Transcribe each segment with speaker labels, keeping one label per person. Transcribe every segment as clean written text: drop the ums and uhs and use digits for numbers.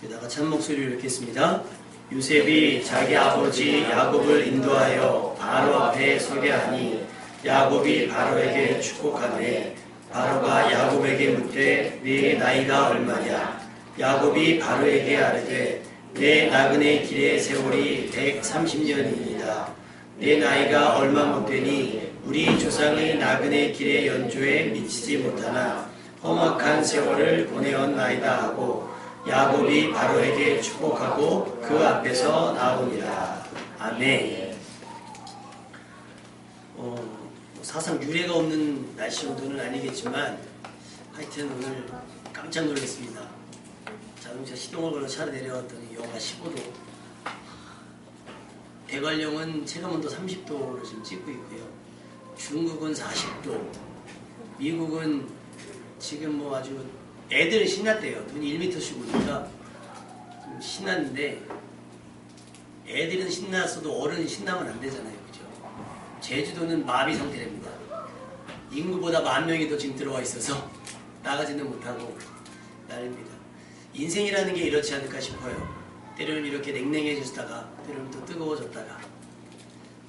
Speaker 1: 게다가 참 목소리를 읽겠습니다. 요셉이 자기 아버지 야곱을 인도하여 바로 앞에 서게 하니 야곱이 바로에게 축복하되 바로가 야곱에게 묻되 네 나이가 얼마냐? 야곱이 바로에게 아뢰되 내 나그네 길의 세월이 130년이니이다. 내 나이가 얼마 못되니 우리 조상의 나그네 길의 연조에 미치지 못하나 험악한 세월을 보내었나이다 하고 야곱이 바로에게 축복하고 그 앞에서 나오니라. 아멘. 사상 유례가 없는 날씨 온도는 아니겠지만 하여튼 오늘 깜짝 놀랐습니다. 자동차 시동을 걸어 차로 내려왔더니 영하 15도. 대관령은 체감온도 30도를 지금 찍고 있고요. 중국은 40도. 미국은 지금 뭐 아주 애들은 신났대요. 눈이 1m씩 오니까 신났는데 애들은 신났어도 어른이 신나면 안 되잖아요. 그죠? 제주도는 마비 상태랍니다. 인구보다 10,000명이 더 지금 들어와 있어서 나가지는 못하고 난립니다. 인생이라는 게 이렇지 않을까 싶어요. 때로는 이렇게 냉랭해졌다가 때로는 또 뜨거워졌다가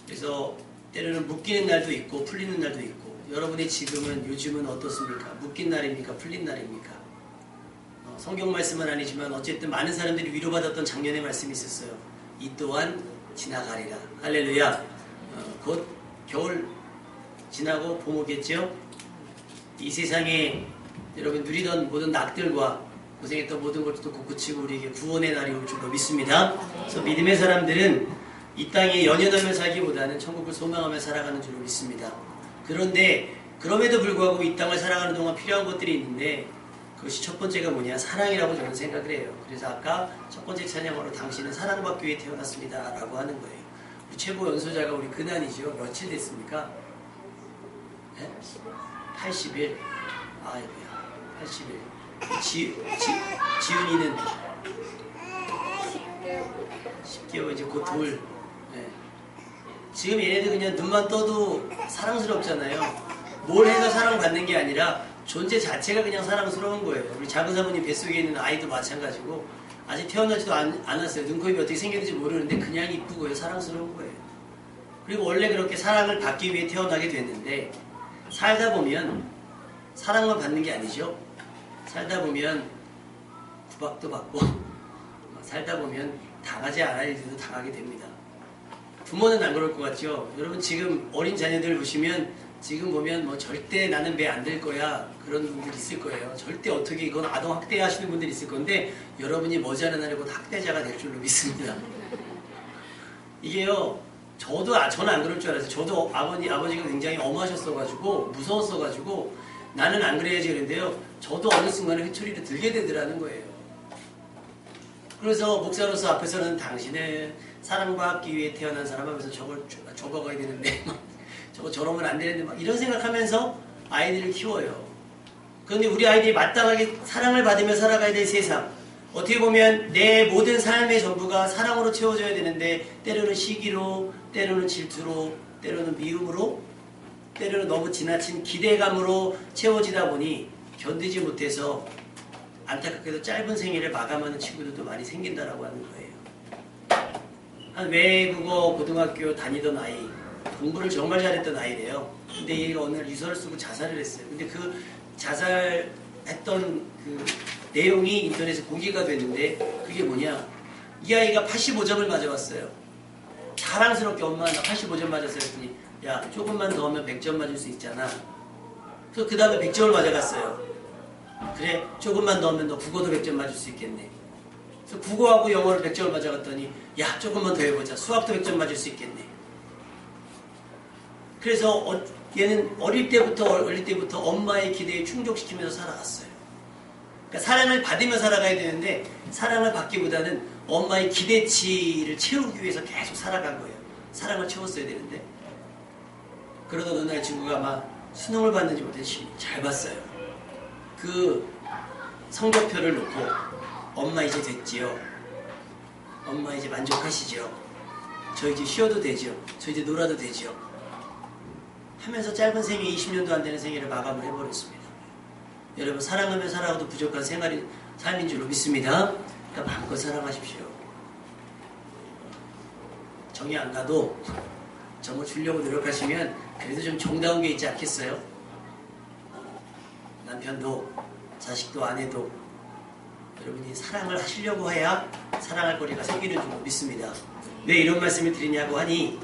Speaker 1: 그래서 때로는 묶이는 날도 있고 풀리는 날도 있고 여러분의 지금은 요즘은 어떻습니까? 묶인 날입니까? 풀린 날입니까? 성경 말씀은 아니지만 어쨌든 많은 사람들이 위로받았던 작년의 말씀이 있었어요. 이 또한 지나가리라. 할렐루야. 곧 겨울 지나고 봄 오겠죠? 이 세상에 여러분 누리던 모든 낙들과 고생했던 모든 것도 곧 그치고 우리에게 구원의 날이 올 줄로 믿습니다. 그래서 믿음의 사람들은 이 땅에 연연하며 살기보다는 천국을 소망하며 살아가는 줄로 믿습니다. 그런데 그럼에도 불구하고 이 땅을 살아가는 동안 필요한 것들이 있는데 그것이 첫 번째가 뭐냐? 사랑이라고 저는 생각을 해요. 그래서 아까 첫 번째 찬양으로 당신은 사랑받기 위해 태어났습니다 라고 하는 거예요. 우리 최고 연소자가 우리 근한이죠. 며칠 됐습니까? 네? 80일. 아이고야 80일. 지은이는 10개월 이제 곧 돌. 네. 지금 얘네들 그냥 눈만 떠도 사랑스럽잖아요. 뭘 해서 사랑받는 게 아니라 존재 자체가 그냥 사랑스러운 거예요. 우리 작은 사모님 뱃속에 있는 아이도 마찬가지고 아직 태어나지도 않았어요. 눈코입이 어떻게 생겼는지 모르는데 그냥 이쁘고요. 사랑스러운 거예요. 그리고 원래 그렇게 사랑을 받기 위해 태어나게 됐는데 살다 보면 사랑만 받는 게 아니죠. 살다 보면 구박도 받고 살다 보면 당하지 않을 일도 당하게 됩니다. 부모는 안 그럴 것 같죠? 여러분 지금 어린 자녀들 보시면 지금 보면 뭐 절대 나는 배 안 될 거야 그런 분들 있을 거예요. 절대 어떻게 이건 아동학대 하시는 분들이 있을 건데 여러분이 머지않은 날에 곧 학대자가 될 줄로 믿습니다. 이게요 저는 안 그럴 줄 알았어요. 저도 아버지가 굉장히 엄하셨어가지고 무서웠어가지고 나는 안 그래야지 그랬는데요. 저도 어느 순간에 회초리를 들게 되더라는 거예요. 그래서 목사로서 앞에서는 당신은 사랑받기 위해 태어난 사람 하면서 저걸 접어가야 되는데 저거 저러면 안 되는데 막 이런 생각하면서 아이들을 키워요. 그런데 우리 아이들이 마땅하게 사랑을 받으며 살아가야 될 세상. 어떻게 보면 내 모든 삶의 전부가 사랑으로 채워져야 되는데 때로는 시기로, 때로는 질투로, 때로는 미움으로, 때로는 너무 지나친 기대감으로 채워지다 보니 견디지 못해서 안타깝게도 짧은 생애를 마감하는 친구들도 많이 생긴다라고 하는 거예요. 한 외국어 고등학교 다니던 아이, 공부를 정말 잘했던 아이래요. 근데 얘가 어느 날 유서를 쓰고 자살을 했어요. 근데 그 자살했던 그 내용이 인터넷에 공개가 됐는데 그게 뭐냐? 이 아이가 85점을 맞아왔어요. 자랑스럽게 엄마 나 85점 맞았어요 했더니 야 조금만 더 하면 100점 맞을 수 있잖아. 그래서 그 다음에 100점을 맞아갔어요. 그래 조금만 더 하면 너 국어도 100점 맞을 수 있겠네. 그래서 국어하고 영어를 100점을 맞아갔더니 야 조금만 더 해보자. 수학도 100점 맞을 수 있겠네. 그래서 얘는 어릴 때부터 엄마의 기대에 충족시키면서 살아갔어요. 그러니까 사랑을 받으며 살아가야 되는데 사랑을 받기보다는 엄마의 기대치를 채우기 위해서 계속 살아간 거예요. 사랑을 채웠어야 되는데 그러던 어느 날 친구가 막 수능을 봤는지 못했지 잘 봤어요. 그 성적표를 놓고 엄마 이제 됐지요. 엄마 이제 만족하시죠. 저 이제 쉬어도 되죠. 저 이제 놀아도 되죠. 하면서 짧은 생애 20년도 안 되는 생애를 마감을 해버렸습니다. 여러분 사랑하며 살아가도 부족한 삶인 줄로 믿습니다. 그러니까 마음껏 사랑하십시오. 정이 안 가도 정을 주려고 노력하시면 그래도 좀 정다운 게 있지 않겠어요? 남편도 자식도 아내도 여러분이 사랑을 하시려고 해야 사랑할 거리가 생기는 줄 믿습니다. 왜 이런 말씀을 드리냐고 하니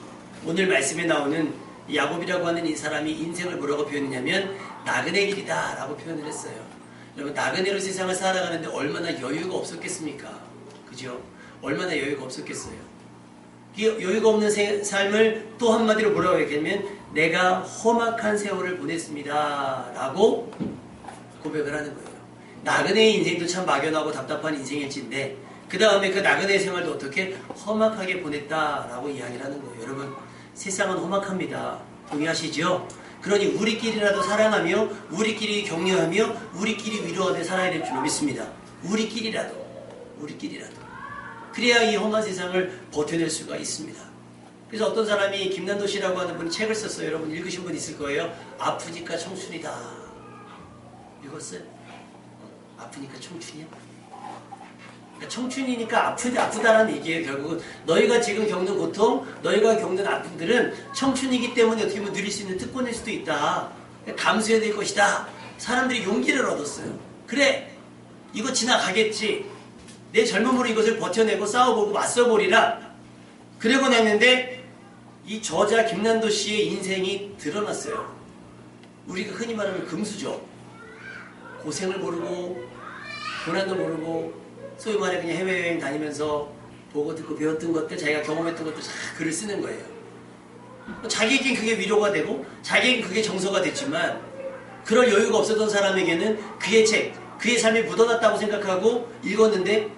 Speaker 1: 오늘 말씀에 나오는 야곱이라고 하는 이 사람이 인생을 뭐라고 표현했냐면 나그네 길이다 라고 표현을 했어요. 여러분 나그네로 세상을 살아가는데 얼마나 여유가 없었겠습니까? 그죠? 얼마나 여유가 없었겠어요. 이 여유가 없는 삶을 또 한마디로 뭐라고 얘기하면 내가 험악한 세월을 보냈습니다 라고 고백을 하는 거예요. 나그네의 인생도 참 막연하고 답답한 인생일진데 그 다음에 그 나그네 생활도 어떻게 험악하게 보냈다라고 이야기를 하는 거예요. 여러분 세상은 험악합니다. 동의하시죠? 그러니 우리끼리라도 사랑하며 우리끼리 격려하며 우리끼리 위로하며 살아야 될 줄 믿습니다. 우리끼리라도 그래야 이 험한 세상을 버텨낼 수가 있습니다. 그래서 어떤 사람이 김난도 씨라고 하는 분이 책을 썼어요. 여러분 읽으신 분 있을 거예요. 아프니까 청춘이다. 읽었어요? 아프니까 청춘이야? 그러니까 청춘이니까 아프다라는 얘기예요. 결국은 너희가 지금 겪는 고통, 너희가 겪는 아픔들은 청춘이기 때문에 어떻게 보면 누릴 수 있는 특권일 수도 있다. 감수해야 될 것이다. 사람들이 용기를 얻었어요. 그래, 이거 지나가겠지. 내 젊음으로 이것을 버텨내고 싸워보고 맞서보리라. 그러고 났는데 이 저자 김난도 씨의 인생이 드러났어요. 우리가 흔히 말하는 금수저. 고생을 모르고 고난도 모르고 소위 말해 그냥 해외여행 다니면서 보고 듣고 배웠던 것들 자기가 경험했던 것들 다 글을 쓰는 거예요. 자기에겐 그게 위로가 되고 자기에겐 그게 정서가 됐지만 그럴 여유가 없었던 사람에게는 그의 책, 그의 삶이 묻어났다고 생각하고 읽었는데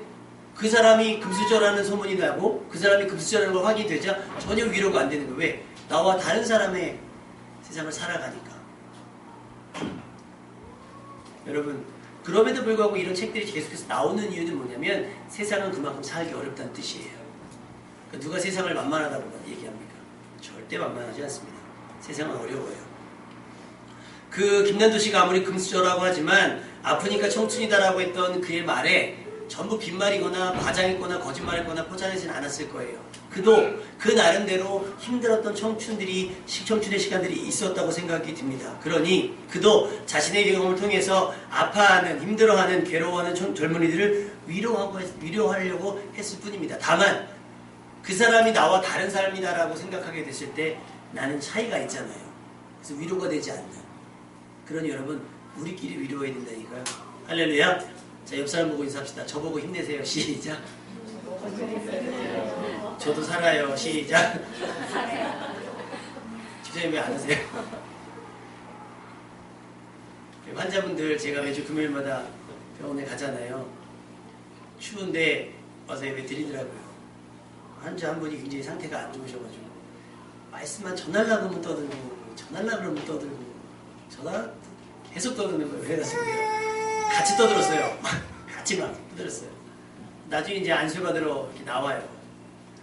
Speaker 1: 그 사람이 금수저라는 소문이 나고 그 사람이 금수저라는 걸 확인이 되자 전혀 위로가 안 되는 거예요. 왜? 나와 다른 사람의 세상을 살아가니까. 여러분 그럼에도 불구하고 이런 책들이 계속해서 나오는 이유는 뭐냐면 세상은 그만큼 살기 어렵다는 뜻이에요. 그러니까 누가 세상을 만만하다고 얘기합니까? 절대 만만하지 않습니다. 세상은 어려워요. 그 김난도 씨가 아무리 금수저라고 하지만 아프니까 청춘이다라고 했던 그의 말에 전부 빈말이거나 과장했거나 거짓말했거나 포장하지는 않았을 거예요. 그도 그 나름대로 힘들었던 청춘들이 청춘의 시간들이 있었다고 생각이 듭니다. 그러니 그도 자신의 경험을 통해서 아파하는 힘들어하는 괴로워하는 젊은이들을 위로하려고 했을 뿐입니다. 다만 그 사람이 나와 다른 사람이다라고 생각하게 됐을 때 나는 차이가 있잖아요. 그래서 위로가 되지 않는. 그러니 여러분 우리끼리 위로해야 된다니까요. 할렐루야. 자, 옆 사람 보고 인사합시다. 저보고 힘내세요. 시작. 저도 살아요. 시작. 집사님 왜 안 하세요? 환자분들 제가 매주 금요일마다 병원에 가잖아요. 추운데 와서 예배 드리더라고요. 환자 한 분이 굉장히 상태가 안 좋으셔가지고 말씀만 전하려고 하면 떠들고 전하려고 하면 떠들고 전화 계속 떠드는 거예요. 그래가지고 같이 떠들었어요. 같이 막 떠들었어요. 나중에 이제 안수받으러 이렇게 나와요.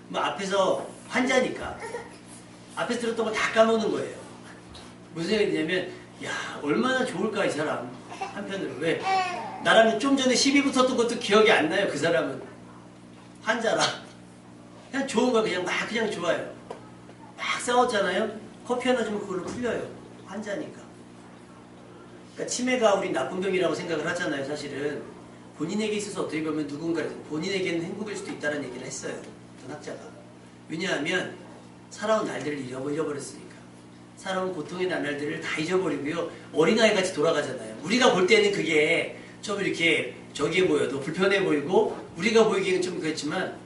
Speaker 1: 뭐 앞에서 환자니까 앞에서 들었던 거 다 까먹는 거예요. 무슨 생각이 드냐면 야 얼마나 좋을까 이 사람. 한편으로 왜? 나랑 좀 전에 시비 붙었던 것도 기억이 안 나요. 그 사람은 환자라 그냥 좋은 거 그냥 좋아요. 막 싸웠잖아요. 커피 하나 주면 그걸로 풀려요. 환자니까. 그러니까 치매가 우리 나쁜 병이라고 생각을 하잖아요. 사실은 본인에게 있어서 어떻게 보면 누군가 본인에게는 행복일 수도 있다는 얘기를 했어요. 어떤 학자가. 왜냐하면 살아온 날들을 잃어버렸으니까. 살아온 고통의 나날들을 다 잊어버리고요. 어린아이같이 돌아가잖아요. 우리가 볼 때는 그게 좀 이렇게 저기해 보여도 불편해 보이고 우리가 보이기에는 좀 그렇지만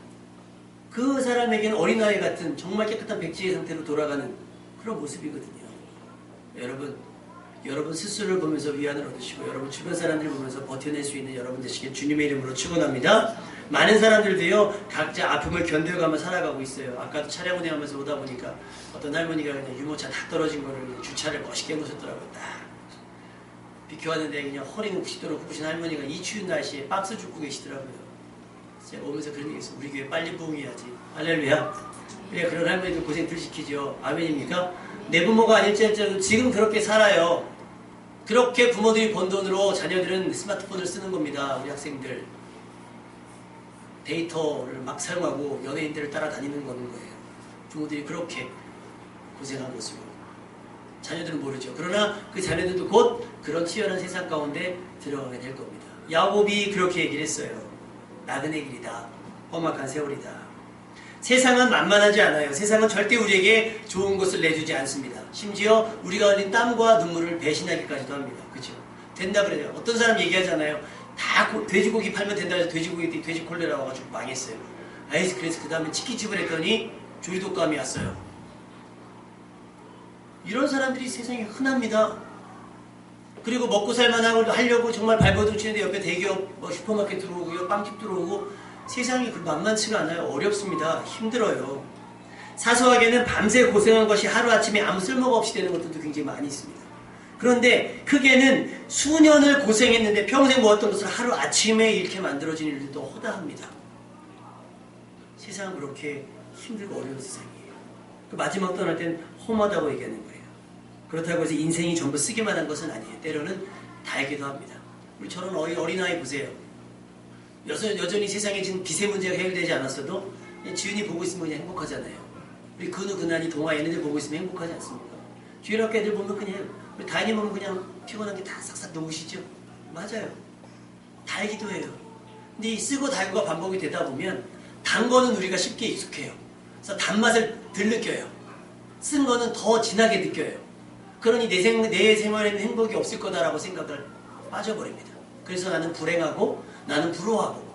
Speaker 1: 그 사람에게는 어린아이 같은 정말 깨끗한 백지의 상태로 돌아가는 그런 모습이거든요. 여러분 스스로를 보면서 위안을 얻으시고 여러분 주변 사람들을 보면서 버텨낼 수 있는 여러분 되시길 주님의 이름으로 축원합니다. 많은 사람들도요 각자 아픔을 견뎌가며 살아가고 있어요. 아까도 차량 운행하면서 오다 보니까 어떤 할머니가 그냥 유모차 다 떨어진 거를 그냥 주차를 멋있게 해놓으셨더라고요. 딱 비켜왔는데 그냥 허리는 90도로 굽으신 할머니가 이 추운 날씨에 박스 줍고 계시더라고요. 제가 오면서 그런 얘기 했어요. 우리 교회 빨리 부흥해야지. 할렐루야. 그래 그런 할머니들 고생들 시키죠. 아멘입니까? 내 부모가 아닐지라도 지금 그렇게 살아요. 그렇게 부모들이 번 돈으로 자녀들은 스마트폰을 쓰는 겁니다. 우리 학생들. 데이터를 막 사용하고 연예인들을 따라다니는 거는 거예요. 부모들이 그렇게 고생한 것으로. 자녀들은 모르죠. 그러나 그 자녀들도 곧 그런 치열한 세상 가운데 들어가게 될 겁니다. 야곱이 그렇게 얘기를 했어요. 나그네 길이다. 험악한 세월이다. 세상은 만만하지 않아요. 세상은 절대 우리에게 좋은 것을 내주지 않습니다. 심지어 우리가 흘린 땀과 눈물을 배신하기까지도 합니다. 그렇죠? 된다 그래요. 어떤 사람 얘기하잖아요. 다 돼지고기 팔면 된다 해서 돼지고기, 돼지 콜레라 와가지고 망했어요. 그래서 그 다음에 치킨집을 했더니 조리독감이 왔어요. 이런 사람들이 세상에 흔합니다. 그리고 먹고 하려고 정말 발버둥 치는데 옆에 대기업 슈퍼마켓 들어오고요, 빵집 들어오고 세상이 그 만만치가 않아요. 어렵습니다. 힘들어요. 사소하게는 밤새 고생한 것이 하루아침에 아무 쓸모가 없이 되는 것들도 굉장히 많이 있습니다. 그런데 크게는 수년을 고생했는데 평생 모았던 것을 하루아침에 이렇게 만들어진 일들도 허다합니다. 세상은 그렇게 힘들고 어려운 세상이에요. 그 마지막 떠날 땐 험하다고 얘기하는 거예요. 그렇다고 해서 인생이 전부 쓰기만 한 것은 아니에요. 때로는 달기도 합니다. 우리 저런 어린아이 보세요. 여전히 세상에 지금 빚의 문제가 해결되지 않았어도 지은이 보고 있으면 그냥 행복하잖아요. 우리 근우 근한이 동아 얘네들 보고 있으면 행복하지 않습니까? 주일학교 애들 보면 그냥 우리 다인이 보면 그냥 피곤한 게 다 싹싹 녹으시죠? 맞아요. 달기도 해요. 근데 이 쓰고 달고가 반복이 되다 보면 단 거는 우리가 쉽게 익숙해요. 그래서 단맛을 덜 느껴요. 쓴 거는 더 진하게 느껴요. 그러니 내 생활에는 행복이 없을 거다라고 생각을 빠져버립니다. 그래서 나는 불행하고 나는 불우하고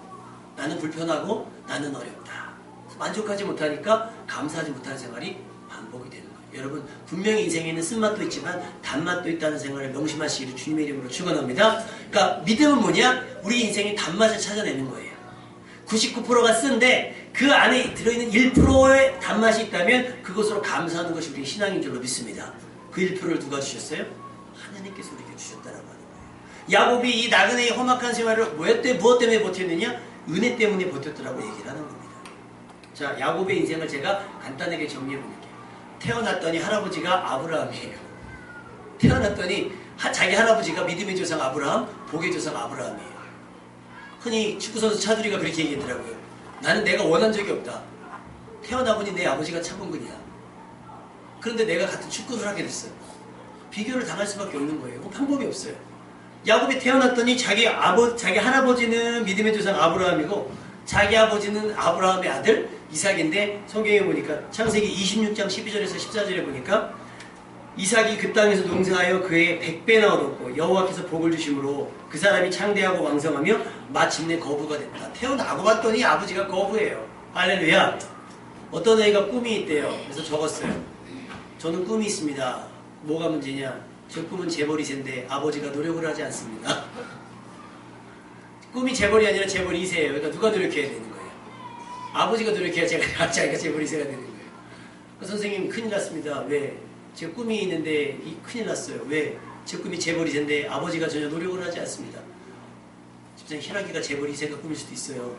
Speaker 1: 나는 불편하고 나는 어렵다. 만족하지 못하니까 감사하지 못하는 생활이 반복이 되는 거예요. 여러분 분명히 인생에는 쓴맛도 있지만 단맛도 있다는 생활을 명심하시기를 주님의 이름으로 축원합니다. 그러니까 믿음은 뭐냐? 우리 인생의 단맛을 찾아내는 거예요. 99%가 쓴데 그 안에 들어있는 1%의 단맛이 있다면 그것으로 감사하는 것이 우리 신앙인 줄로 믿습니다. 그 1%를 누가 주셨어요? 하나님께서 우리에게 주셨다라고 하는 거예요. 야곱이 이 나그네의 험악한 생활을 무엇 때문에 버텼느냐? 은혜 때문에 버텼더라고 얘기를 하는 겁니다. 자, 야곱의 인생을 제가 간단하게 정리해 볼게요. 태어났더니 할아버지가 아브라함이에요. 태어났더니 자기 할아버지가 믿음의 조상 아브라함, 복의 조상 아브라함이에요. 흔히 축구선수 차두리가 그렇게 얘기했더라고요. 나는 내가 원한 적이 없다. 태어나보니 내 아버지가 차범근이야. 그런데 내가 같은 축구를 하게 됐어요. 비교를 당할 수밖에 없는 거예요. 방법이 없어요. 야곱이 태어났더니 자기 할아버지는 믿음의 조상 아브라함이고 자기 아버지는 아브라함의 아들 이삭인데 성경에 보니까 창세기 26장 12절에서 14절에 보니까 이삭이 그 땅에서 농사하여 그의 100배나 얻었고 여호와께서 복을 주심으로 그 사람이 창대하고 왕성하며 마침내 거부가 됐다. 태어나고 봤더니 아버지가 거부예요. 할렐루야. 어떤 애가 꿈이 있대요. 그래서 적었어요. 저는 꿈이 있습니다. 뭐가 문제냐? 제 꿈은 재벌이세인데 아버지가 노력을 하지 않습니다. 꿈이 재벌이 아니라 재벌 2세예요. 그러니까 누가 노력해야 되는 거예요? 아버지가 노력해야 자기가 재벌 2세가 되는 거예요. 그 선생님 큰일 났습니다. 왜? 제 꿈이 있는데 큰일 났어요. 왜? 제 꿈이 재벌 2세인데 아버지가 전혀 노력을 하지 않습니다. 집사님 희락이가 재벌 2세가 꿈일 수도 있어요.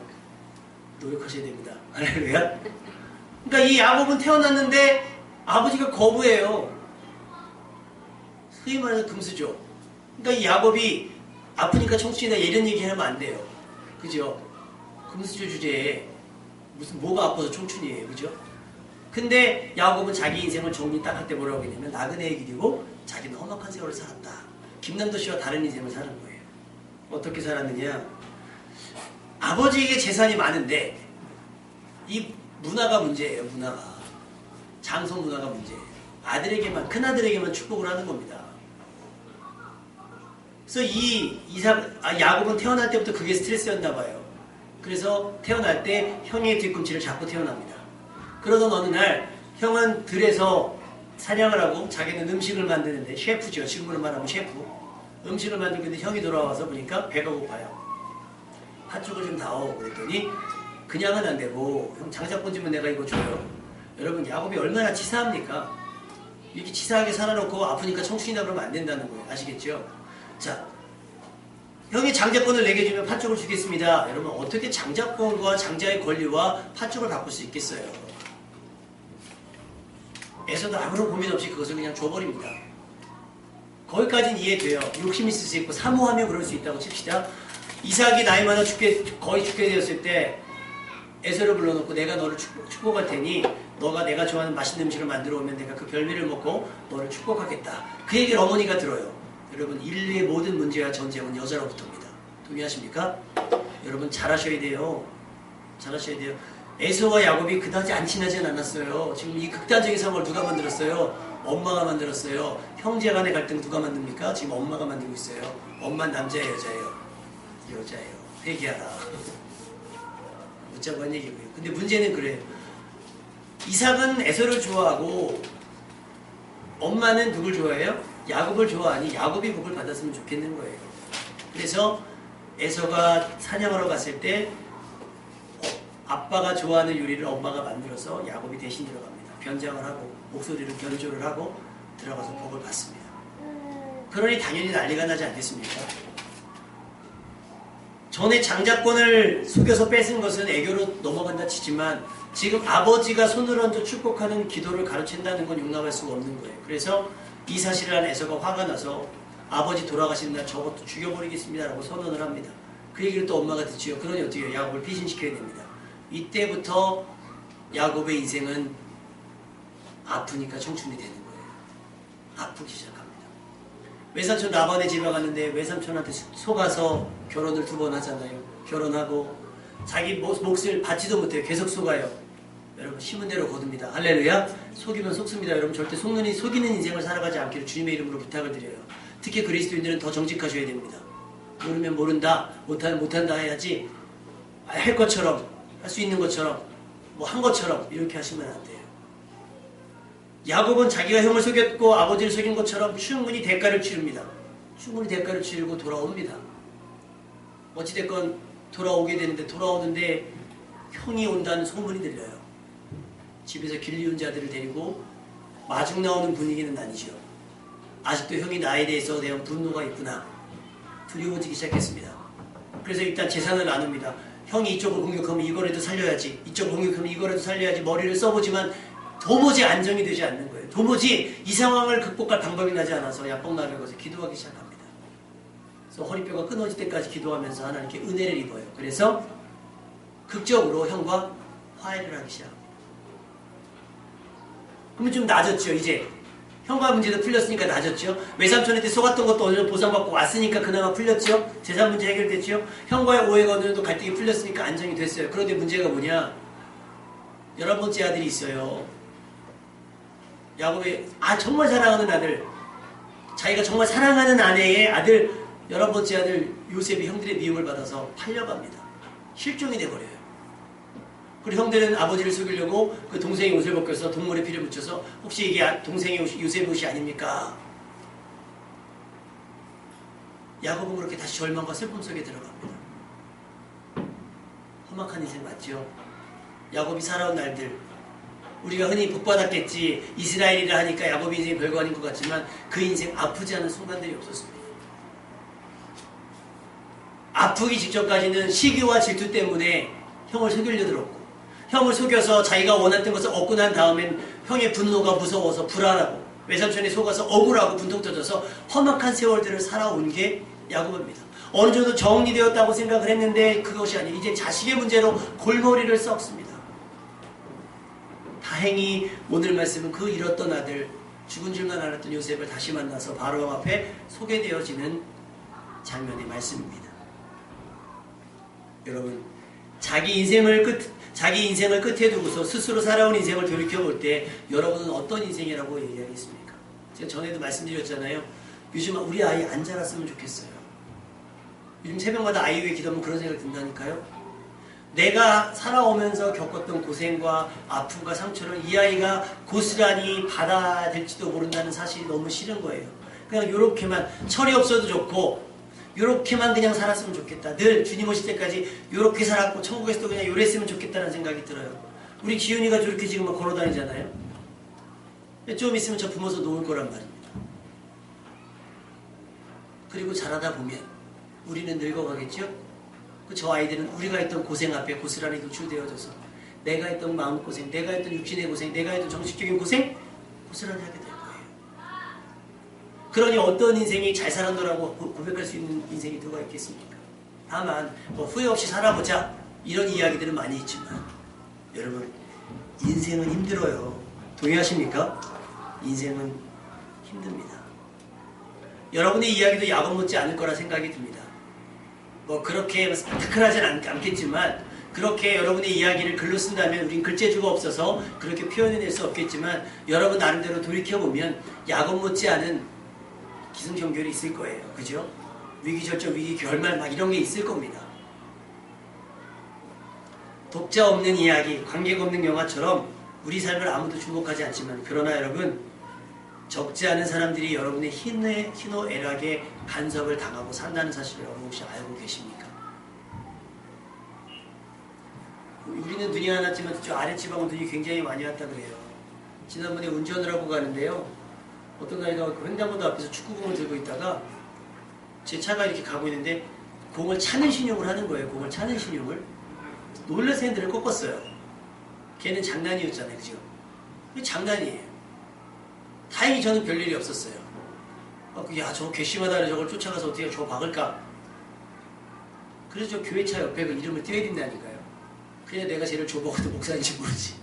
Speaker 1: 노력하셔야 됩니다. 할렐루야. 그러니까 이 야곱은 태어났는데 아버지가 거부해요. 소위 말해서 금수저. 그러니까 이 야곱이 아프니까 청춘이다 이런 얘기 하면 안 돼요. 그죠? 금수저 주제에 뭐가 아파서 청춘이에요. 그죠? 근데 야곱은 자기 인생을 정리 딱 할 때 뭐라고 했냐면 나그네의 길이고 자기는 험악한 세월을 살았다. 김남도 씨와 다른 인생을 사는 거예요. 어떻게 살았느냐? 아버지에게 재산이 많은데 이 문화가 문제예요. 문화가. 장성 문화가 문제예요. 큰아들에게만 축복을 하는 겁니다. 그래서 야곱은 태어날 때부터 그게 스트레스였나 봐요. 그래서 태어날 때 형의 뒤꿈치를 잡고 태어납니다. 그러던 어느 날 형은 들에서 사냥을 하고 자기는 음식을 만드는데 셰프죠. 지금으로 말하면 셰프. 음식을 만들고 있는데 형이 돌아와서 보니까 배가 고파요. 팥죽을 좀 다오 그랬더니 그냥은 안 되고 형 장작권 주면 내가 이거 줘요. 여러분 야곱이 얼마나 치사합니까? 이렇게 치사하게 살아놓고 아프니까 청춘이다 그러면 안 된다는 거예요. 아시겠죠? 자, 형이 장자권을 내게 주면 팥죽을 주겠습니다. 여러분 어떻게 장자권과 장자의 권리와 팥죽을 바꿀 수 있겠어요? 에서도 아무런 고민 없이 그것을 그냥 줘버립니다. 거기까지는 이해돼요. 욕심 있을 수 있고 사모하며 그럴 수 있다고 칩시다. 이삭이 나이 많아 거의 죽게 되었을 때 에서를 불러놓고 내가 너를 축복할 테니 너가 내가 좋아하는 맛있는 음식을 만들어 오면 내가 그 별미를 먹고 너를 축복하겠다. 그 얘기를 어머니가 들어요. 여러분 인류의 모든 문제와 전쟁은 여자로부터입니다. 동의하십니까? 여러분 잘하셔야 돼요. 잘하셔야 돼요. 에서와 야곱이 그다지 안 친하진 않았어요. 지금 이 극단적인 상황을 누가 만들었어요? 엄마가 만들었어요. 형제 간의 갈등 누가 만듭니까? 지금 엄마가 만들고 있어요. 엄마는 남자예요, 여자예요? 여자예요. 회개하라. 묻자고 한 얘기고요. 근데 문제는 그래요. 이삭은 에서를 좋아하고 엄마는 누굴 좋아해요? 야곱을 좋아하니 야곱이 복을 받았으면 좋겠는 거예요. 그래서 에서가 사냥하러 갔을 때 아빠가 좋아하는 요리를 엄마가 만들어서 야곱이 대신 들어갑니다. 변장을 하고 목소리를 변조를 하고 들어가서 복을 받습니다. 그러니 당연히 난리가 나지 않겠습니까? 전에 장자권을 속여서 뺏은 것은 애교로 넘어간다 치지만 지금 아버지가 손을 얹어 축복하는 기도를 가르친다는 건 용납할 수가 없는 거예요. 그래서 이 사실을 한 에서가 화가 나서 아버지 돌아가시는 날 저것도 죽여버리겠습니다 라고 선언을 합니다. 그 얘기를 또 엄마가 듣지요. 그러니 어떻게 해요? 야곱을 피신시켜야 됩니다. 이때부터 야곱의 인생은 아프니까 청춘이 되는 거예요. 아프기 시작합니다. 외삼촌 라반의 집에 갔는데 외삼촌한테 속아서 결혼을 2번 하잖아요. 결혼하고 자기 몫을 받지도 못해요. 계속 속아요. 여러분 심은 대로 거둡니다. 할렐루야. 속이면 속습니다. 여러분 절대 속이는 인생을 살아가지 않기를 주님의 이름으로 부탁을 드려요. 특히 그리스도인들은 더 정직하셔야 됩니다. 모르면 모른다, 못하면 못한다 해야지 할 것처럼 할 수 있는 것처럼 뭐 한 것처럼 이렇게 하시면 안 돼요. 야곱은 자기가 형을 속였고 아버지를 속인 것처럼 충분히 대가를 치릅니다. 충분히 대가를 치르고 돌아옵니다. 어찌됐건 돌아오게 되는데 돌아오는데 형이 온다는 소문이 들려요. 집에서 길리운 자들을 데리고 마중 나오는 분위기는 아니죠. 아직도 형이 나에 대해서 대한 분노가 있구나. 두려워지기 시작했습니다. 그래서 일단 재산을 나눕니다. 형이 이쪽을 공격하면 이거라도 살려야지. 이쪽을 공격하면 이거라도 살려야지. 머리를 써보지만 도무지 안정이 되지 않는 거예요. 도무지 이 상황을 극복할 방법이 나지 않아서 야복나를 거서 기도하기 시작합니다. 그래서 허리뼈가 끊어질 때까지 기도하면서 하나님께 은혜를 입어요. 그래서 극적으로 형과 화해를 하기 시작합니다. 그러면 좀 나아졌죠. 이제 형과 문제도 풀렸으니까 나아졌죠. 외삼촌한테 속았던 것도 어느 정도 보상받고 왔으니까 그나마 풀렸죠. 재산 문제 해결됐죠. 형과의 오해가 어느 정도 갈등이 풀렸으니까 안정이 됐어요. 그런데 문제가 뭐냐? 11번째 아들이 있어요. 야곱의 정말 사랑하는 아들, 자기가 정말 사랑하는 아내의 아들, 11번째 아들 요셉이 형들의 미움을 받아서 팔려갑니다. 실종이 돼버려요. 그리고 형들은 아버지를 속이려고 그 동생이 옷을 벗겨서 동물의 피를 묻혀서 혹시 이게 동생의 요셉의 옷이 아닙니까? 야곱은 그렇게 다시 절망과 슬픔 속에 들어갑니다. 험악한 인생 맞죠? 야곱이 살아온 날들, 우리가 흔히 복받았겠지, 이스라엘이라 하니까 야곱의 인생이 별거 아닌 것 같지만 그 인생 아프지 않은 순간들이 없었습니다. 아프기 직전까지는 시기와 질투 때문에 형을 속이려 들었고, 형을 속여서 자기가 원했던 것을 얻고 난 다음엔 형의 분노가 무서워서 불안하고, 외삼촌에 속아서 억울하고 분통 터져서 험악한 세월들을 살아온 게 야곱입니다. 어느 정도 정리되었다고 생각을 했는데 그것이 아니에요. 이제 자식의 문제로 골머리를 썩습니다. 다행히 오늘 말씀은 그 잃었던 아들, 죽은 줄만 알았던 요셉을 다시 만나서 바로 앞에 소개되어지는 장면의 말씀입니다. 여러분, 자기 인생을 끝에 두고서 스스로 살아온 인생을 돌이켜볼 때 여러분은 어떤 인생이라고 얘기하겠습니까? 제가 전에도 말씀드렸잖아요. 요즘 우리 아이 안 자랐으면 좋겠어요. 요즘 새벽마다 아이 위해 기도하면 그런 생각이 든다니까요. 내가 살아오면서 겪었던 고생과 아픔과 상처를 이 아이가 고스란히 받아들일지도 모른다는 사실이 너무 싫은 거예요. 그냥 요렇게만 철이 없어도 좋고 요렇게만 그냥 살았으면 좋겠다. 늘 주님 오실 때까지 요렇게 살았고 천국에서도 그냥 요랬으면 좋겠다는 생각이 들어요. 우리 기훈이가 저렇게 지금 막 걸어다니잖아요. 좀 있으면 저 부모서 놓을 거란 말입니다. 그리고 자라다 보면 우리는 늙어가겠죠? 저 아이들은 우리가 했던 고생 앞에 고스란히 노출되어져서 내가 했던 마음고생, 내가 했던 육신의 고생, 내가 했던 정신적인 고생 고스란히 하게 될 거예요. 그러니 어떤 인생이 잘 살았노라고 고백할 수 있는 인생이 누가 있겠습니까? 다만 후회 없이 살아보자 이런 이야기들은 많이 있지만 여러분, 인생은 힘들어요. 동의하십니까? 인생은 힘듭니다. 여러분의 이야기도 야곱 못지 않을 거라 생각이 듭니다. 뭐 그렇게 스펙타클하진 않겠지만, 그렇게 여러분의 이야기를 글로 쓴다면 우린 글재주가 없어서 그렇게 표현해낼 수 없겠지만, 여러분 나름대로 돌이켜보면 야곱 못지 않은 기승전결이 있을 거예요. 그죠? 위기절정, 위기결말 막 이런 게 있을 겁니다. 독자 없는 이야기, 관계가 없는 영화처럼 우리 삶을 아무도 주목하지 않지만, 그러나 여러분, 적지 않은 사람들이 여러분의 희노애락에 간섭을 당하고 산다는 사실을 여러분 혹시 알고 계십니까? 우리는 눈이 안 왔지만 저 아랫지방은 눈이 굉장히 많이 왔다 그래요. 지난번에 운전을 하고 가는데요, 어떤 아이가 횡단보도 앞에서 축구공을 들고 있다가 제 차가 이렇게 가고 있는데 공을 차는 신용을 하는 거예요. 공을 차는 신용을. 놀라서 핸들을 꺾었어요. 걔는 장난이었잖아요. 그죠? 장난이에요. 다행히 저는 별일이 없었어요. 야, 저거 괘씸하다. 저걸 쫓아가서 어떻게 저거 박을까? 그래서 저 교회차 옆에 그 이름을 띄워야 된다니까요. 그냥 내가 쟤를 줘먹어도 목사인지 모르지.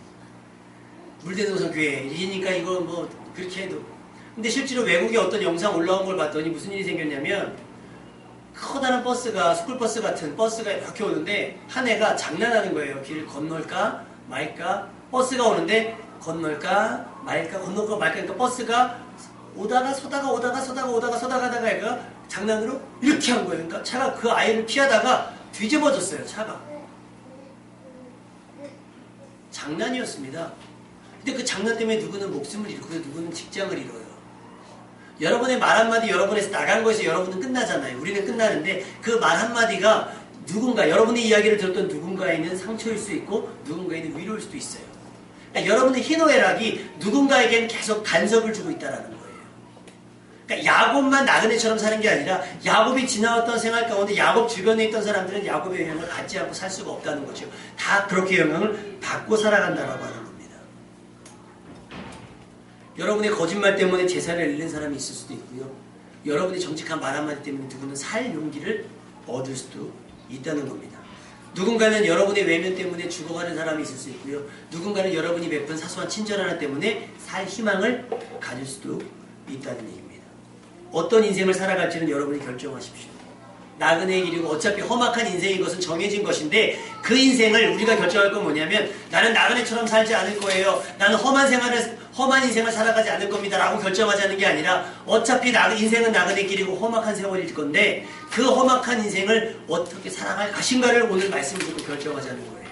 Speaker 1: 물대동성 교회 이러니까 이거 뭐 그렇게 해도. 근데 실제로 외국에 어떤 영상 올라온 걸 봤더니 무슨 일이 생겼냐면, 커다란 버스가, 스쿨버스 같은 버스가 이렇게 오는데 한 애가 장난하는 거예요. 길을 건널까 말까. 버스가 오는데 건널까 말까, 건널까 말까. 그러니까 버스가 오다가 서다가 오다가 서다가 오다가 서다가 하다가 애가 장난으로 이렇게 한 거예요. 그러니까 차가 그 아이를 피하다가 뒤집어졌어요. 차가. 장난이었습니다. 근데 그 장난 때문에 누구는 목숨을 잃고 누구는 직장을 잃어요. 여러분의 말 한마디, 여러분에서 나간 거에서 여러분은 끝나잖아요. 우리는 끝나는데 그 말 한마디가 누군가, 여러분의 이야기를 들었던 누군가에는 상처일 수 있고 누군가에는 위로일 수도 있어요. 그러니까 여러분의 희노애락이 누군가에게는 계속 간섭을 주고 있다는 거예요. 그러니까 야곱만 나그네처럼 사는 게 아니라 야곱이 지나왔던 생활 가운데 야곱 주변에 있던 사람들은 야곱의 영향을 받지 않고 살 수가 없다는 거죠. 다 그렇게 영향을 받고 살아간다라고 하는 겁니다. 여러분의 거짓말 때문에 재산을 잃는 사람이 있을 수도 있고요. 여러분의 정직한 말 한마디 때문에 누구는 살 용기를 얻을 수도 있다는 겁니다. 누군가는 여러분의 외면 때문에 죽어가는 사람이 있을 수 있고요. 누군가는 여러분이 베푼 사소한 친절 하나 때문에 살 희망을 가질 수도 있다는 얘기입니다. 어떤 인생을 살아갈지는 여러분이 결정하십시오. 나그네의 길이고 어차피 험악한 인생인 것은 정해진 것인데, 그 인생을 우리가 결정할 건 뭐냐면, 나는 나그네처럼 살지 않을 거예요. 나는 험한 인생을 살아가지 않을 겁니다. 라고 결정하자는 게 아니라, 어차피 인생은 나그네 길이고 험악한 세월일 건데, 그 험악한 인생을 어떻게 살아갈 것인가를 오늘 말씀을 듣고 결정하자는 거예요.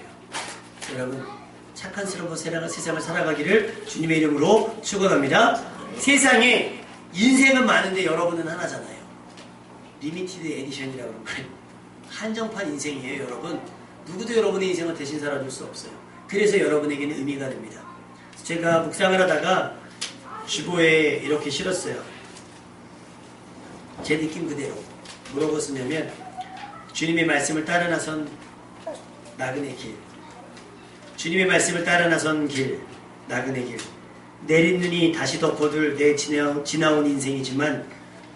Speaker 1: 여러분, 착한 세상을 살아가기를 주님의 이름으로 축원합니다. 세상에 인생은 많은데 여러분은 하나잖아요. 리미티드 에디션이라고 그러는 거예요. 한정판 인생이에요, 여러분. 누구도 여러분의 인생을 대신 살아줄 수 없어요. 그래서 여러분에게는 의미가 됩니다. 제가 묵상을 하다가 주보에 이렇게 실었어요. 제 느낌 그대로. 뭐라고 쓰냐면, 주님의 말씀을 따라 나선 나그네 길. 주님의 말씀을 따라 나선 길, 나그네 길. 내린 눈이 다시 덮어둘 내 지나온 인생이지만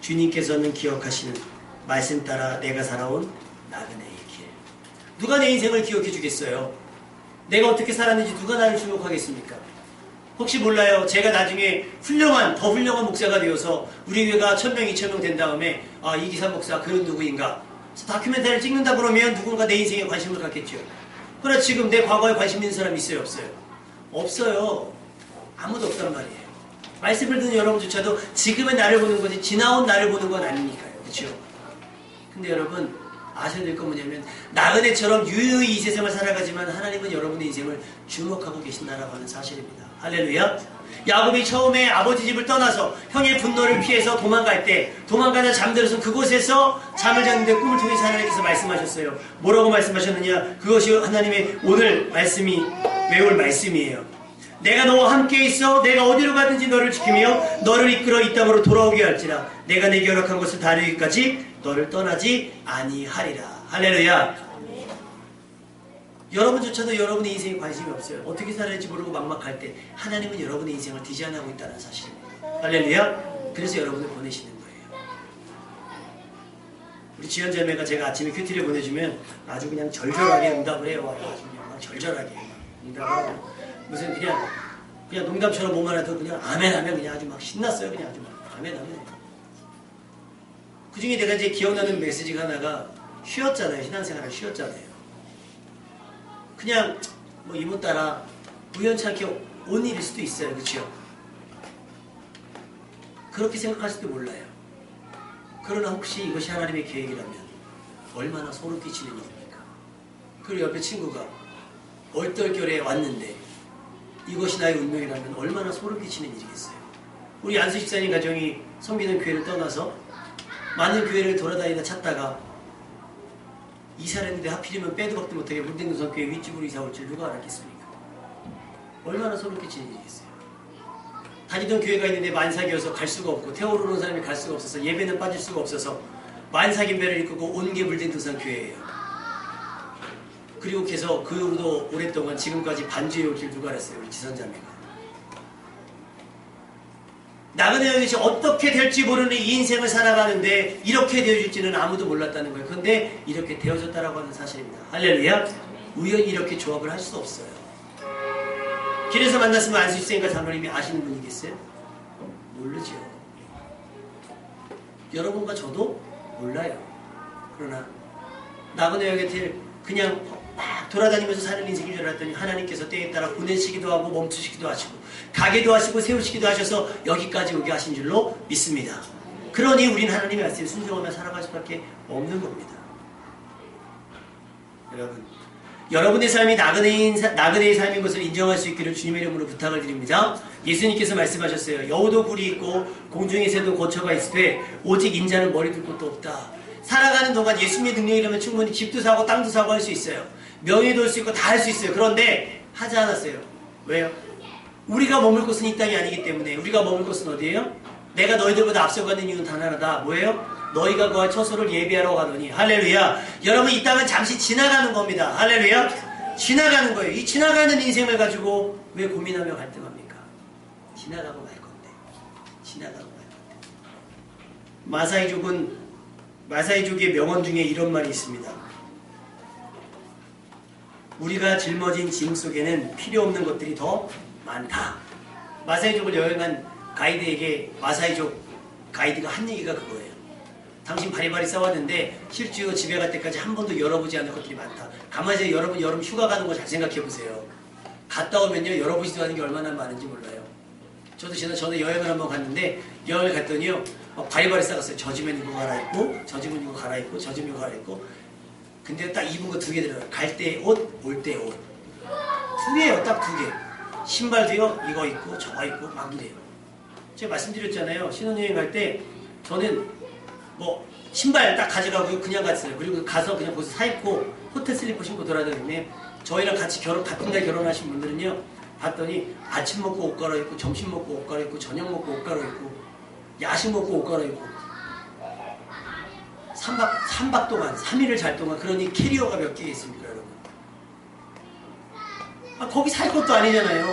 Speaker 1: 주님께서는 기억하시는 말씀 따라 내가 살아온 나그네의 길. 누가 내 인생을 기억해 주겠어요? 내가 어떻게 살았는지 누가 나를 주목하겠습니까? 혹시 몰라요. 제가 나중에 더 훌륭한 목사가 되어서 우리 교회가 1000명, 2000명 된 다음에 이기산 목사 그런 누구인가? 다큐멘터리를 찍는다 그러면 누군가 내 인생에 관심을 갖겠죠. 그러나 지금 내 과거에 관심 있는 사람이 있어요? 없어요? 없어요. 아무도 없단 말이에요. 말씀을 듣는 여러분조차도 지금의 나를 보는 거지 지나온 나를 보는 건 아니니까요. 그렇죠? 근데 여러분 아셔야 될 건 뭐냐면, 나그네처럼 유유히 이 세상을 살아가지만 하나님은 여러분의 인생을 주목하고 계신다라고 하는 사실입니다. 할렐루야. 야곱이 처음에 아버지 집을 떠나서 형의 분노를 피해서 도망가다 잠들어서 그곳에서 잠을 잤는데 꿈을 통해서 하나님께서 말씀하셨어요. 뭐라고 말씀하셨느냐? 그것이 하나님의 오늘 말씀이 외울 말씀이에요. 내가 너와 함께 있어 내가 어디로 가든지 너를 지키며 너를 이끌어 이 땅으로 돌아오게 할지라. 내가 내게 허락한 것을 다루기까지 너를 떠나지 아니하리라. 할렐루야. 여러분조차도 여러분의 인생에 관심이 없어요. 어떻게 살아야 할지 모르고 막막할 때 하나님은 여러분의 인생을 디자인하고 있다는 사실입니다. 할렐루야. 그래서 여러분을 보내시는 거예요. 우리 지연자매가 제가 아침에 큐티를 보내주면 아주 그냥 절절하게 응답을 해요. 아주 그냥 막 절절하게. 농담하고 무슨 그냥 농담처럼 뭐만 해도 그냥 아멘 하면 그냥 아주 막 신났어요. 그냥 아주 막 아멘 하면. 그 중에 내가 이제 기억나는 메시지가 하나가 쉬었잖아요. 신앙생활을 쉬었잖아요. 그냥 뭐 이모 따라 우연찮게 온 일일 수도 있어요. 그렇죠? 그렇게 생각하실지도 몰라요. 그러나 혹시 이것이 하나님의 계획이라면 얼마나 소름 끼치는 일입니까? 그리고 옆에 친구가 얼떨결에 왔는데 이것이 나의 운명이라면 얼마나 소름 끼치는 일이겠어요. 우리 안수 집사님 가정이 섬기는 교회를 떠나서 많은 교회를 돌아다니다 찾다가 이사를 했는데 하필이면 빼도 박도 못하게 물등동산교회 윗집으로 이사 올 줄 누가 알았겠습니까? 얼마나 소름 끼치는 일이겠어요. 다니던 교회가 있는데 만삭이어서 갈 수가 없고 태워오러 오는 사람이 갈 수가 없어서 예배는 빠질 수가 없어서 만삭인배를 이끌고 온 게 물등동산교회예요. 그리고 계속 그 후로도 오랫동안 지금까지 반주에 올 줄 누가 알았어요. 우리 지선자매가. 나그네 여행이 어떻게 될지 모르는 이 인생을 살아가는데 이렇게 되어질지는 아무도 몰랐다는 거예요. 그런데 이렇게 되어졌다라고 하는 사실입니다. 할렐루야. 우연히 이렇게 조합을 할 수 없어요. 길에서 만났으면 안수집사님과 장로님이 아시는 분이겠어요? 모르죠. 여러분과 저도 몰라요. 그러나 나그네 여행을 그냥 막 돌아다니면서 사는 인생인 줄 알았더니 하나님께서 때에 따라 보내시기도 하고 멈추시기도 하시고 가게도 하시고 세우시기도 하셔서 여기까지 오게 하신 줄로 믿습니다. 그러니 우리는 하나님의 말씀에 순종하며 살아갈 수밖에 없는 겁니다. 여러분의 삶이 나그네의 삶인 것을 인정할 수 있기를 주님의 이름으로 부탁을 드립니다. 예수님께서 말씀하셨어요. 여우도 굴이 있고 공중의 새도 거처가 있으되 오직 인자는 머리 둘 곳도 없다. 살아가는 동안 예수님의 능력이라면 충분히 집도 사고 땅도 사고 할 수 있어요. 명예도 할 수 있고 다 할 수 있어요. 그런데 하지 않았어요. 왜요? 우리가 머물 곳은 이 땅이 아니기 때문에. 우리가 머물 곳은 어디예요? 내가 너희들보다 앞서가는 이유는 단 하나다. 뭐예요? 너희가 거할 처소를 예비하러 가더니. 할렐루야. 여러분 이 땅은 잠시 지나가는 겁니다. 할렐루야. 지나가는 거예요. 이 지나가는 인생을 가지고 왜 고민하며 갈등합니까? 지나가고 말 건데. 지나가고 말 건데. 마사이족의 명언 중에 이런 말이 있습니다. 우리가 짊어진 짐 속에는 필요 없는 것들이 더 많다. 마사이족을 여행한 가이드에게 마사이족 가이드가 한 얘기가 그거예요. 당신 바리바리 싸웠는데 실제로 집에 갈 때까지 한 번도 열어보지 않은 것들이 많다. 가만히 여러분 여름 휴가 가는 거 잘 생각해보세요. 갔다 오면요 열어보지도 않은 게 얼마나 많은지 몰라요. 저도 전에 여행을 한번 갔는데 여행을 갔더니요 바리바리 싸갔어요. 젖으면 이거 갈아입고 젖으면 이거 갈아입고 젖으면 이거 갈아입고 근데 딱 입은 거 2개 들어요. 갈 때 옷, 올 때 옷. 2개예요. 딱 2개. 신발도요 이거 입고 저거 입고 막 이래요. 제가 말씀드렸잖아요. 신혼여행 갈 때 저는 뭐 신발 딱 가져가고 그냥 갔어요. 그리고 가서 그냥 거기서 사입고 호텔 슬리퍼 신고 돌아다니는데 저희랑 같이 같은 날 결혼하신 분들은요 봤더니 아침 먹고 옷 갈아입고 점심 먹고 옷 갈아입고 저녁 먹고 옷 갈아입고 야식 먹고 옷 갈아입고 3박 동안 3일을 잘 동안 그러니 캐리어가 몇 개 있습니까 여러분? 거기 살 것도 아니잖아요.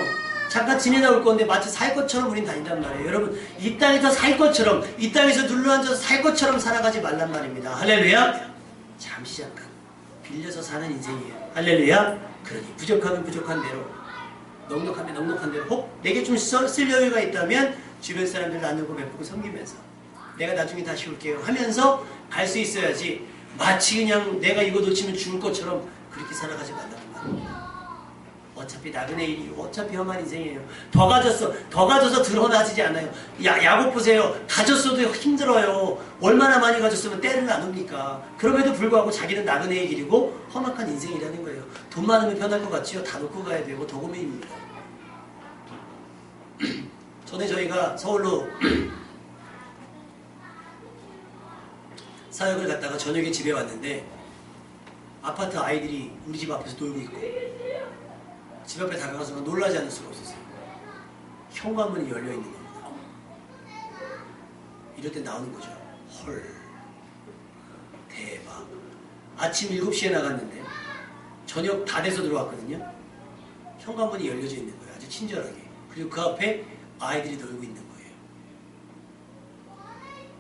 Speaker 1: 잠깐 지내다 올 건데 마치 살 것처럼 우린 다닌단 말이에요. 여러분 이 땅에서 살 것처럼 이 땅에서 눌러앉아서 살 것처럼 살아가지 말란 말입니다. 할렐루야. 잠시 잠깐 빌려서 사는 인생이에요. 할렐루야. 그러니 부족하면 부족한 대로 넉넉하면 넉넉한 대로 혹 내게 좀 쓸 여유가 있다면 주변 사람들 나누고 베푸고 섬기면서 내가 나중에 다시 올게요 하면서 갈 수 있어야지 마치 그냥 내가 이거 놓치면 죽을 것처럼 그렇게 살아가지 말라는 말입니다. 어차피 나그네 일이 어차피 험한 인생이에요. 더 가져서 드러나지지 않아요. 야곱 보세요. 가졌어도 힘들어요. 얼마나 많이 가졌으면 때를 나눕니까? 그럼에도 불구하고 자기는 나그네의 길이고 험악한 인생이라는 거예요. 돈 많으면 편할 것 같지요? 다 놓고 가야 되고 더 고민입니다. 전에 저희가 서울로 사역을 갔다가 저녁에 집에 왔는데 아파트 아이들이 우리 집 앞에서 놀고 있고 집 앞에 다가가서 놀라지 않을 수가 없었어요. 현관문이 열려있는 겁니다. 이럴 때 나오는 거죠. 헐 대박. 아침 7시에 나갔는데 저녁 다 돼서 들어왔거든요. 현관문이 열려져 있는 거예요. 아주 친절하게. 그리고 그 앞에 아이들이 놀고 있는 거예요.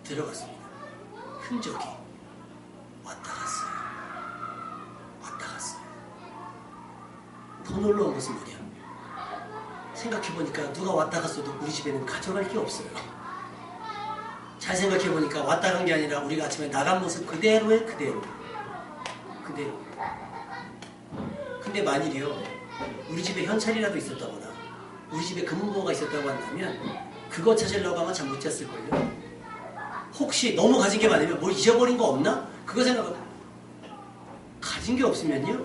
Speaker 1: 들어갔습니다. 흔적이 왔다 갔어요. 왔다 갔어요. 더 놀라운 것은 뭐냐? 생각해보니까 누가 왔다 갔어도 우리 집에는 가져갈 게 없어요. 잘 생각해보니까 왔다 간 게 아니라 우리가 아침에 나간 모습 그대로에 그대로. 근데 만일이요, 우리 집에 현찰이라도 있었다거나 우리 집에 금은보화가 있었다고 한다면 그거 찾으려고 하면 잠 못 잤을걸요. 혹시 너무 가진 게 많으면 뭘 잊어버린 거 없나? 그거 생각하고 가진 게 없으면요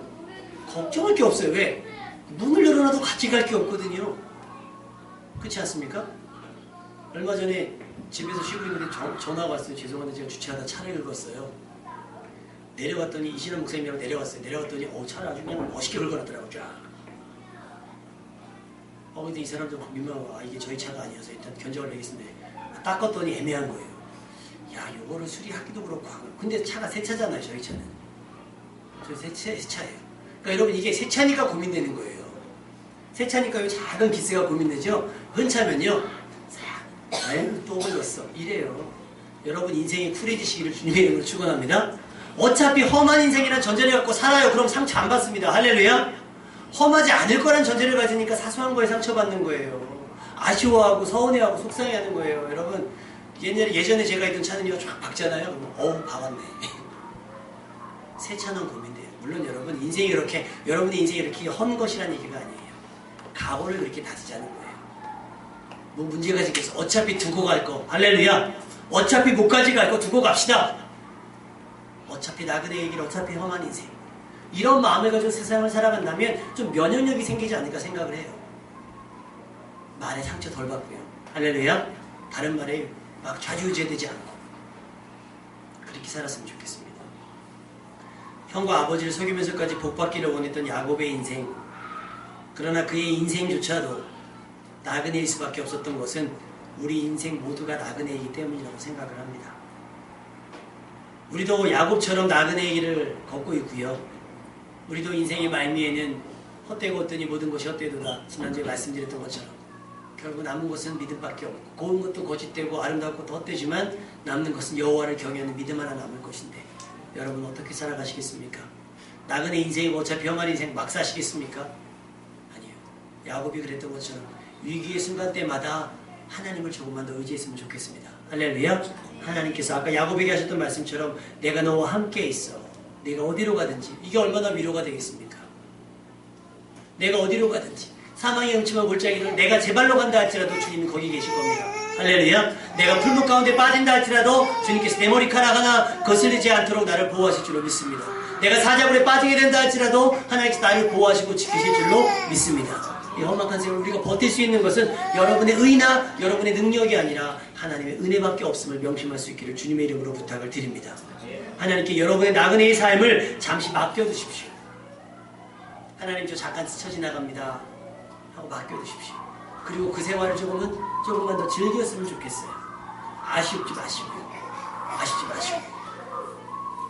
Speaker 1: 걱정할 게 없어요. 왜? 문을 열어놔도 같이 갈 게 없거든요. 그렇지 않습니까? 얼마 전에 집에서 쉬고 있는데 전화가 왔어요. 죄송한데 제가 주차하다 차를 긁었어요. 내려갔더니 이신한 목사님이랑 내려왔어요. 내려갔더니 차를 아주 그냥 멋있게 긁어놨더라고요. 쫙. 근데 이 사람 좀 민망하고 이게 저희 차가 아니어서 일단 견적을 내겠습니다. 닦았더니 애매한 거예요. 야, 요거를 수리하기도 그렇고 하고. 근데 차가 새 차잖아요. 저희 차는. 새 차예요. 그러니까 여러분 이게 새 차니까 고민되는 거예요. 새 차니까 요 작은 기스가 고민되죠. 흔차면요. 아유 또 걸렸어. 이래요. 여러분 인생이 쿨해지시기를 주님의 이름으로 축원합니다. 어차피 험한 인생이란 전제를 갖고 살아요. 그럼 상처 안 받습니다. 할렐루야. 험하지 않을 거란 전제를 가지니까 사소한 거에 상처받는 거예요. 아쉬워하고 서운해하고 속상해하는 거예요. 여러분 예전에 제가 있던 차는요 쫙 박잖아요. 그러면 박았네. 새 차는 고민돼요. 물론 여러분 인생이 그렇게 여러분의 인생이 이렇게 험한 것이라는 얘기가 아니에요. 각오를 그렇게 다지자는 거예요. 뭐 문제가 생겨서 어차피 두고 갈 거. 할렐루야. 어차피 못 가져갈 거 두고 갑시다. 어차피 나그네의 길, 어차피 험한 인생. 이런 마음을 가지고 세상을 살아간다면 좀 면역력이 생기지 않을까 생각을 해요. 말에 상처 덜 받고요. 할렐루야. 다른 말에 막 좌지우지되지 않고 그렇게 살았으면 좋겠습니다. 형과 아버지를 속이면서까지 복받기를 원했던 야곱의 인생. 그러나 그의 인생조차도 나그네일 수밖에 없었던 것은 우리 인생 모두가 나그네이기 때문이라고 생각을 합니다. 우리도 야곱처럼 나그네의 길을 걷고 있고요. 우리도 인생의 말미에는 헛되고 헛되니 모든 것이 헛되도다. 지난주에 말씀드렸던 것처럼 결국 남은 것은 믿음밖에 없고 고운 것도 거짓되고 아름다운 것도 헛되지만 남는 것은 여호와를 경외하는 믿음 하나 남을 것인데 여러분 어떻게 살아가시겠습니까? 나그네 인생이고 어차피 험한 인생 막 사시겠습니까? 아니요. 야곱이 그랬던 것처럼 위기의 순간 때마다 하나님을 조금만 더 의지했으면 좋겠습니다. 할렐루야. 하나님께서 아까 야곱에게 하셨던 말씀처럼 내가 너와 함께 있어. 내가 어디로 가든지. 이게 얼마나 위로가 되겠습니까? 내가 어디로 가든지 사망의 음침한 골짜기를 내가 제 발로 간다 할지라도 주님이 거기 계실 겁니다. 할렐루야. 내가 풀무 가운데 빠진다 할지라도 주님께서 내 머리카락 하나 거슬리지 않도록 나를 보호하실 줄로 믿습니다. 내가 사자굴에 빠지게 된다 할지라도 하나님께서 나를 보호하시고 지키실 줄로 믿습니다. 이 험악한 생을 우리가 버틸 수 있는 것은 여러분의 의나 여러분의 능력이 아니라 하나님의 은혜밖에 없음을 명심할 수 있기를 주님의 이름으로 부탁을 드립니다. 하나님께 여러분의 나그네의 삶을 잠시 맡겨두십시오. 하나님 저 잠깐 스쳐 지나갑니다 하고 맡겨두십시오. 그리고 그 생활을 조금만 더 즐겼으면 좋겠어요. 아쉽지 마시고요.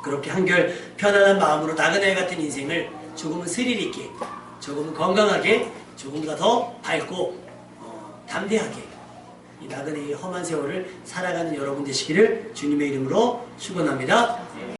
Speaker 1: 그렇게 한결 편안한 마음으로 나그네 같은 인생을 조금은 스릴 있게, 조금은 건강하게, 조금보다 더 밝고 담대하게 이 나그네의 험한 세월을 살아가는 여러분 되시기를 주님의 이름으로 축원합니다.